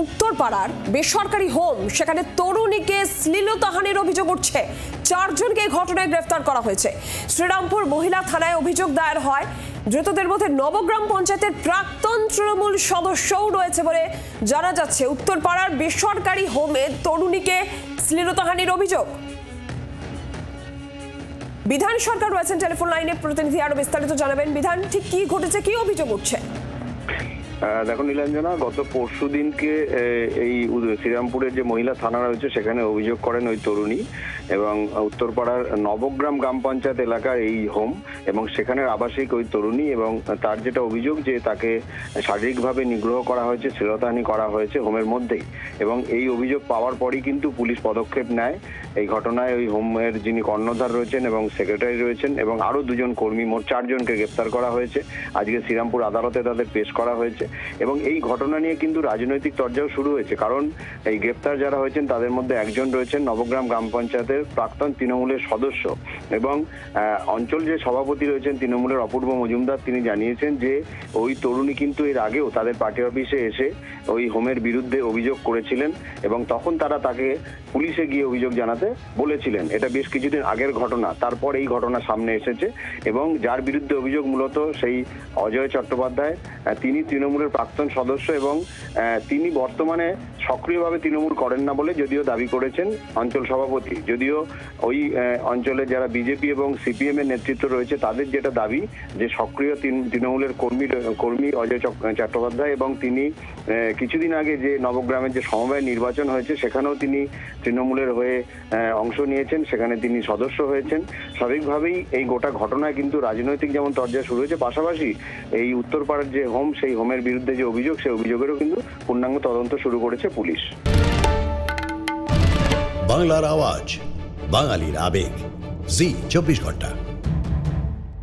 উত্তরপাড়ার বেসরকারি হোম, সেখানে তরুণীকে শ্লীলতাহানির অভিযোগ উঠছে। 4 জনকে এই ঘটনায় গ্রেফতার করা হয়েছে। শ্রীরামপুর মহিলা থানায় অভিযোগ দায়ের হয়। ধৃতদের মধ্যে নবগ্রাম পঞ্চায়েতের প্রাক্তন তৃণমূল সদস্যও রয়েছে বলে জানা যাচ্ছে। উত্তরপাড়ার বেসরকারি হোমে তরুণীকে শ্লীলতাহানির অভিযোগ। বিধান সরকার রয়েছেন টেলিফোন লাইনে, প্রতিনিধি আরো বিস্তারিত জানাবেন। বিধান, ঠিক কি ঘটেছে, কি অভিযোগ উঠছে? দেখো নীলাঞ্জনা, গত পরশু দিনকে এই শ্রীরামপুরের যে মহিলা থানা রয়েছে সেখানে অভিযোগ করেন ওই তরুণী, এবং উত্তরপাড়ার নবগ্রাম গ্রাম পঞ্চায়েত এলাকার এই হোম এবং সেখানের আবাসিক ওই তরুণী, এবং তার যেটা অভিযোগ যে তাকে শারীরিকভাবে নিগ্রহ করা হয়েছে, শ্লীলতাহানি করা হয়েছে হোমের মধ্যেই। এবং এই অভিযোগ পাওয়ার পরই কিন্তু পুলিশ পদক্ষেপ নেয়। এই ঘটনায় ওই হোমের যিনি কর্ণধার রয়েছেন এবং সেক্রেটারি রয়েছেন এবং আরো 2 জন কর্মী, মোট 4 জনকে গ্রেপ্তার করা হয়েছে। আজকে শ্রীরামপুর আদালতে তাদের পেশ করা হয়েছে এবং এই ঘটনা নিয়ে কিন্তু রাজনৈতিক চর্চাও শুরু হয়েছে। কারণ এই গ্রেপ্তার যারা হয়েছেন তাদের মধ্যে একজন রয়েছেন নবগ্রাম গ্রাম পঞ্চায়েতের প্রাক্তন তৃণমূলের সদস্য, এবং অঞ্চল যে সভাপতি রয়েছেন তৃণমূলের অপূর্ব মজুমদার, তিনি জানিয়েছেন যে ওই তরুণী কিন্তু এর আগেও তাদের পার্টি অফিসে এসে ওই হোমের বিরুদ্ধে অভিযোগ করেছিলেন এবং তখন তারা তাকে পুলিশে গিয়ে অভিযোগ জানাতে বলেছিলেন। এটা বেশ কিছুদিন আগের ঘটনা। তারপর এই ঘটনা সামনে এসেছে এবং যার বিরুদ্ধে অভিযোগ মূলত সেই অজয় চট্টোপাধ্যায়, তিনি তৃণমূলের প্রাক্তন সদস্য এবং তিনি বর্তমানে সক্রিয়ভাবে তৃণমূল করেন না বলে যদিও দাবি করেছেন অঞ্চল সভাপতি। যদিও ওই অঞ্চলে যারা বিজেপি এবং সিপিএম এর নেতৃত্ব রয়েছে তাদের যেটা দাবি যে সক্রিয় তৃণমূলের কর্মী অজয় চট্টোপাধ্যায়, এবং তিনি কিছুদিন আগে যে নবগ্রামের যে সমবায় নির্বাচন হয়েছে সেখানেও তিনি তৃণমূলের হয়ে অংশ নিয়েছেন, সেখানে তিনি সদস্য হয়েছেন। স্বাভাবিকভাবেই এই গোটা ঘটনায় কিন্তু রাজনৈতিক যেমন চর্চা শুরু হয়েছে, পাশাপাশি এই উত্তরপাড়ার যে হোম, সেই হোমের বিরুদ্ধে যে অভিযোগ, সেই অভিযোগেরও কিন্তু পূর্ণাঙ্গ তদন্ত শুরু করেছে পুলিশ। বাংলার আওয়াজ, বাঙালির আবেগ, জি 24 ঘন্টা।